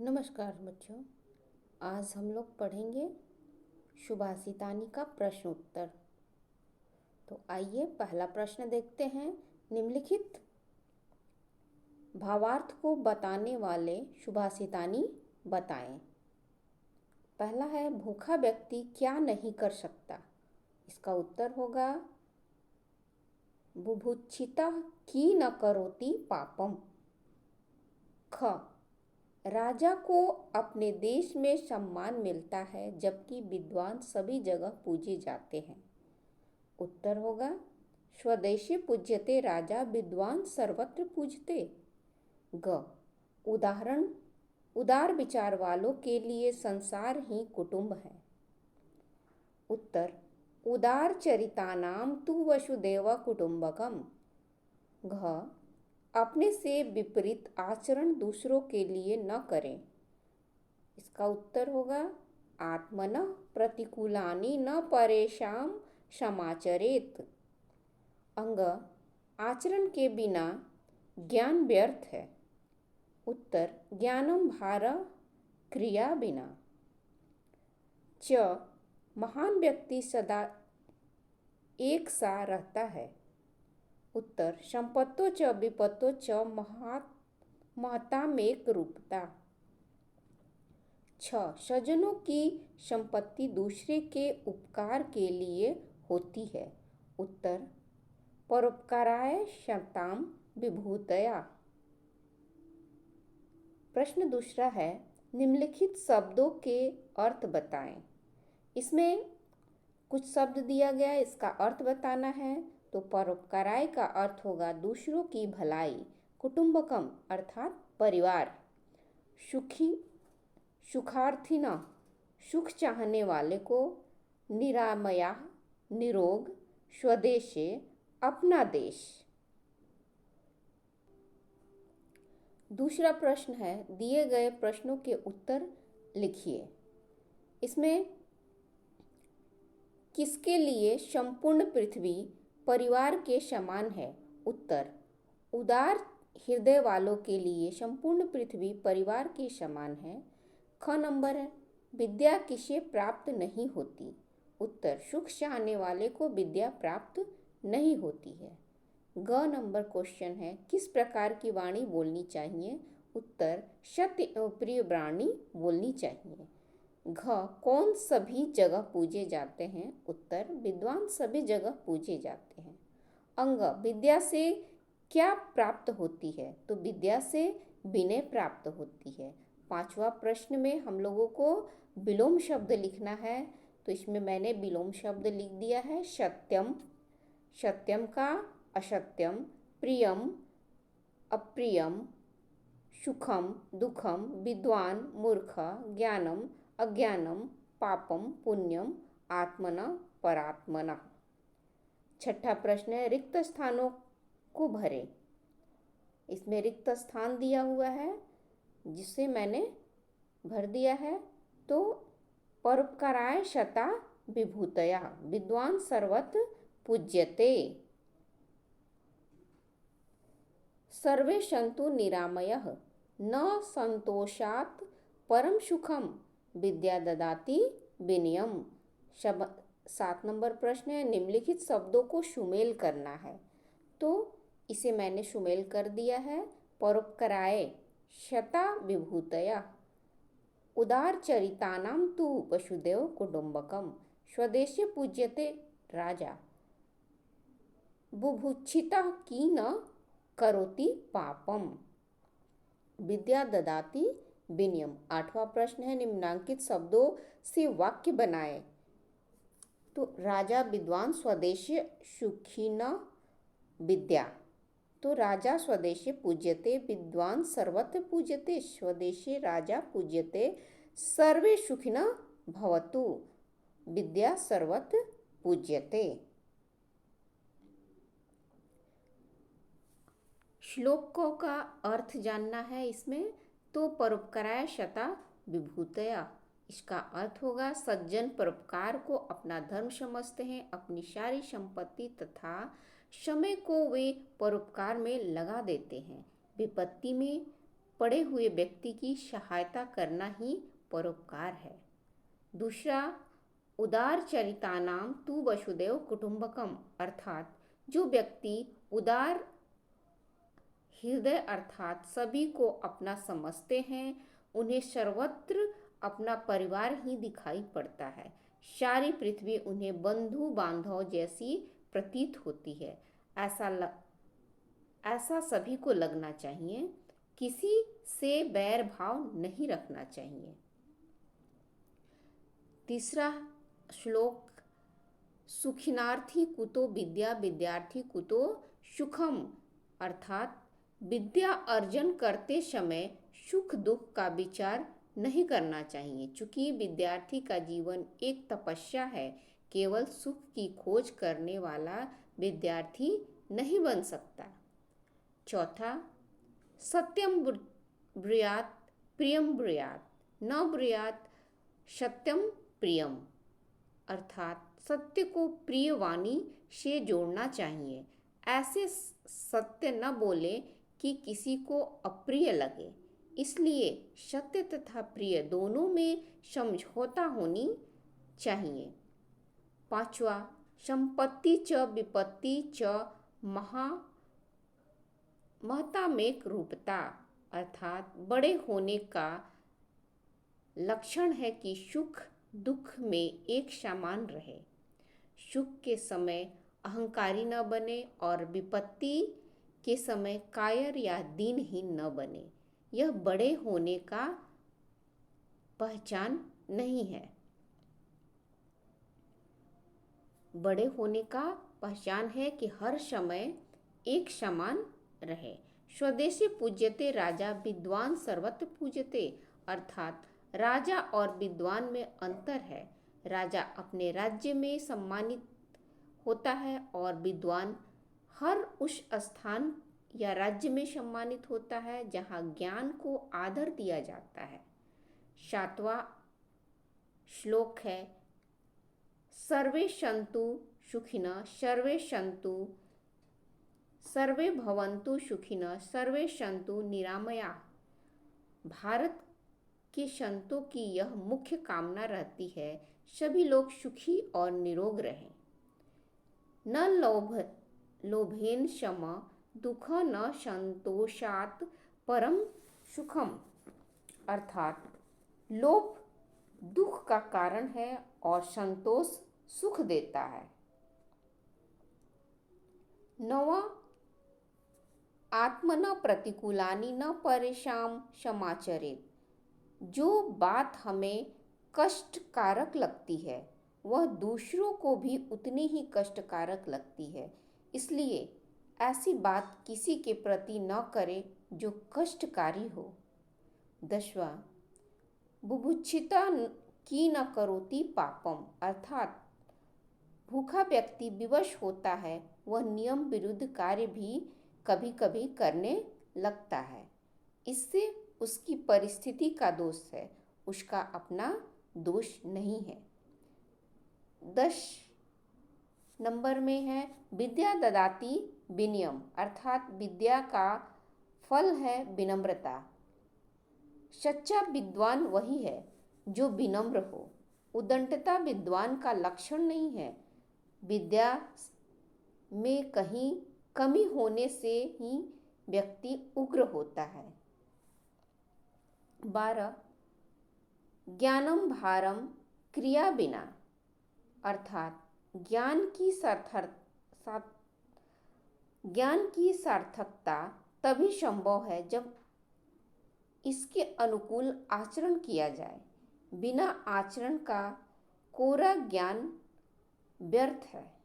नमस्कार बच्चों। आज हम लोग पढ़ेंगे सुभाषितानी का प्रश्न उत्तर। तो आइए पहला प्रश्न देखते हैं। निम्नलिखित भावार्थ को बताने वाले सुभाषितानी बताएं। पहला है, भूखा व्यक्ति क्या नहीं कर सकता। इसका उत्तर होगा बुभुक्षितः की न करोति पापम। ख, राजा को अपने देश में सम्मान मिलता है जबकि विद्वान सभी जगह पूजे जाते हैं। उत्तर होगा स्वदेशी पूज्यते राजा विद्वान सर्वत्र पूजते। ग, उदाहरण, उदार विचार वालों के लिए संसार ही कुटुंब है। उत्तर, उदार चरितानाम तु वसुदेव कुटुंबकम। घ, अपने से विपरीत आचरण दूसरों के लिए न करें। इसका उत्तर होगा आत्मनः प्रतिकूलानि न परेषां समाचरेत। अंग, आचरण के बिना ज्ञान व्यर्थ है। उत्तर, ज्ञानम भार क्रिया बिना। च, महान व्यक्ति सदा एक सा रहता है। उत्तर, संपत्तो च विपत्तो च महतामेक रूपता। 6, सज्जनों की संपत्ति दूसरे के उपकार के लिए होती है। उत्तर, परोपकाराय शताम विभूतया। प्रश्न दूसरा है, निम्नलिखित शब्दों के अर्थ बताएं। इसमें कुछ शब्द दिया गया है, इसका अर्थ बताना है। तो परोपकाराय का अर्थ होगा दूसरों की भलाई। कुटुंबकम अर्थात परिवार। सुखी सुखार्थिना सुख चाहने वाले को। निरामया निरोग। स्वदेशे अपना देश। दूसरा प्रश्न है, दिए गए प्रश्नों के उत्तर लिखिए। इसमें किसके लिए संपूर्ण पृथ्वी परिवार के समान है। उत्तर, उदार हृदय वालों के लिए संपूर्ण पृथ्वी परिवार के समान है। ख नंबर है, विद्या किसे प्राप्त नहीं होती। उत्तर, सुख चाहने वाले को विद्या प्राप्त नहीं होती है। ग नंबर क्वेश्चन है, किस प्रकार की वाणी बोलनी चाहिए। उत्तर, सत्य एवं प्रिय वाणी बोलनी चाहिए। घ, कौन सभी जगह पूजे जाते हैं। उत्तर, विद्वान सभी जगह पूजे जाते हैं। अंग, विद्या से क्या प्राप्त होती है। तो विद्या से विनय प्राप्त होती है। पांचवा प्रश्न में हम लोगों को विलोम शब्द लिखना है। तो इसमें मैंने विलोम शब्द लिख दिया है सत्यम, सत्यम का असत्यम, प्रियम अप्रियम, सुखम दुखम, विद्वान मूर्ख, ज्ञानम अज्ञानम, पापम पुण्यम, आत्मना परात्मना। छठा प्रश्न है, रिक्त स्थानों को भरे। इसमें रिक्त स्थान दिया हुआ है जिसे मैंने भर दिया है। तो परोपकाराय शता विभूतया, विद्वान सर्वत्र पूज्यते। सर्वे सन्तु निरामयः न संतोषात् परम सुखम विद्या ददाति विनयम। 7 नंबर प्रश्न है, निम्नलिखित शब्दों को सुमेल करना है। तो इसे मैंने सुमेल कर दिया है। परोपकाराय शता विभूतया, उदार चरितानाम तु वसुदेव कुटुंबकम, स्वदेशे पूज्यते राजा, बुभुक्षितः की न करोति पापम, विद्या ददाति विनयम। 8वां प्रश्न है, निम्नांकित शब्दों से वाक्य बनाए। तो राजा विद्वान स्वदेशी सुखी न विद्या। तो राजा स्वदेशे पूज्यते, विद्वान सर्वत्र पूज्यते, स्वदेशे राजा पूज्यते, सर्वे सुखिनः भवतु, विद्या सर्वत्र पूज्यते। श्लोकों का अर्थ जानना है इसमें। तो परोपकाराय शता विभूतया, इसका अर्थ होगा सज्जन परोपकार को अपना धर्म समझते हैं, अपनी सारी संपत्ति तथा समय को वे परोपकार में लगा देते हैं। विपत्ति में पड़े हुए व्यक्ति की सहायता करना ही परोपकार है। दूसरा, उदार चरितानाम तु वसुदेव कुटुंबकम, अर्थात जो व्यक्ति उदार हृदय अर्थात सभी को अपना समझते हैं, उन्हें सर्वत्र अपना परिवार ही दिखाई पड़ता है। सारी पृथ्वी उन्हें बंधु बांधव जैसी प्रतीत होती है। ऐसा सभी को लगना चाहिए। किसी से बैर भाव नहीं रखना चाहिए। तीसरा श्लोक, सुखिनार्थी कुतो विद्या विद्यार्थी कुतो सुखम, अर्थात विद्या अर्जन करते समय सुख दुख का विचार नहीं करना चाहिए, चूंकि विद्यार्थी का जीवन एक तपस्या है। केवल सुख की खोज करने वाला विद्यार्थी नहीं बन सकता। चौथा, सत्यम ब्रूयात प्रियम ब्रूयात, न ब्रूयात सत्यम प्रियम, अर्थात सत्य को प्रिय वाणी से जोड़ना चाहिए। ऐसे सत्य न बोले कि किसी को अप्रिय लगे। इसलिए सत्य तथा प्रिय दोनों में समझौता होनी चाहिए। पांचवा, संपत्ति च विपत्ति च महतामेक रूपता, अर्थात बड़े होने का लक्षण है कि सुख दुख में एक समान रहे। सुख के समय अहंकारी न बने और विपत्ति के समय कायर या दीनहीन न बने। यह बड़े होने का पहचान नहीं है। बड़े होने का पहचान है कि हर समय एक समान रहे। स्वदेशी पूज्यते राजा विद्वान सर्वत्र पूज्यते, अर्थात राजा और विद्वान में अंतर है। राजा अपने राज्य में सम्मानित होता है और विद्वान हर उस स्थान या राज्य में सम्मानित होता है जहाँ ज्ञान को आदर दिया जाता है। सातवां श्लोक है, सर्वे सन्तु सुखिनः सर्वे सन्तु सर्वे भवन्तु सुखिनः सर्वे सन्तु निरामयाः। भारत के संतों की यह मुख्य कामना रहती है, सभी लोग सुखी और निरोग रहें। न लोभेन शम दुख न संतोषात् परम सुखम, अर्थात लोभ दुख का कारण है और संतोष सुख देता है। नवा, आत्मना प्रतिकूलानि न परेशान समाचरेत्, जो बात हमें कष्टकारक लगती है वह दूसरों को भी उतनी ही कष्टकारक लगती है, इसलिए ऐसी बात किसी के प्रति न करें जो कष्टकारी हो। 10वां, बुभुक्षिता की न करोति पापम, अर्थात भूखा व्यक्ति विवश होता है, वह नियम विरुद्ध कार्य भी कभी कभी करने लगता है। इससे उसकी परिस्थिति का दोष है, उसका अपना दोष नहीं है। 10 नंबर में है, विद्या ददाति विनयम, अर्थात विद्या का फल है विनम्रता। सच्चा विद्वान वही है जो विनम्र हो। उद्दंडता विद्वान का लक्षण नहीं है। विद्या में कहीं कमी होने से ही व्यक्ति उग्र होता है। 12 ज्ञानम भारम क्रिया बिना, अर्थात ज्ञान की सार्थकता तभी संभव है जब इसके अनुकूल आचरण किया जाए। बिना आचरण का कोरा ज्ञान व्यर्थ है।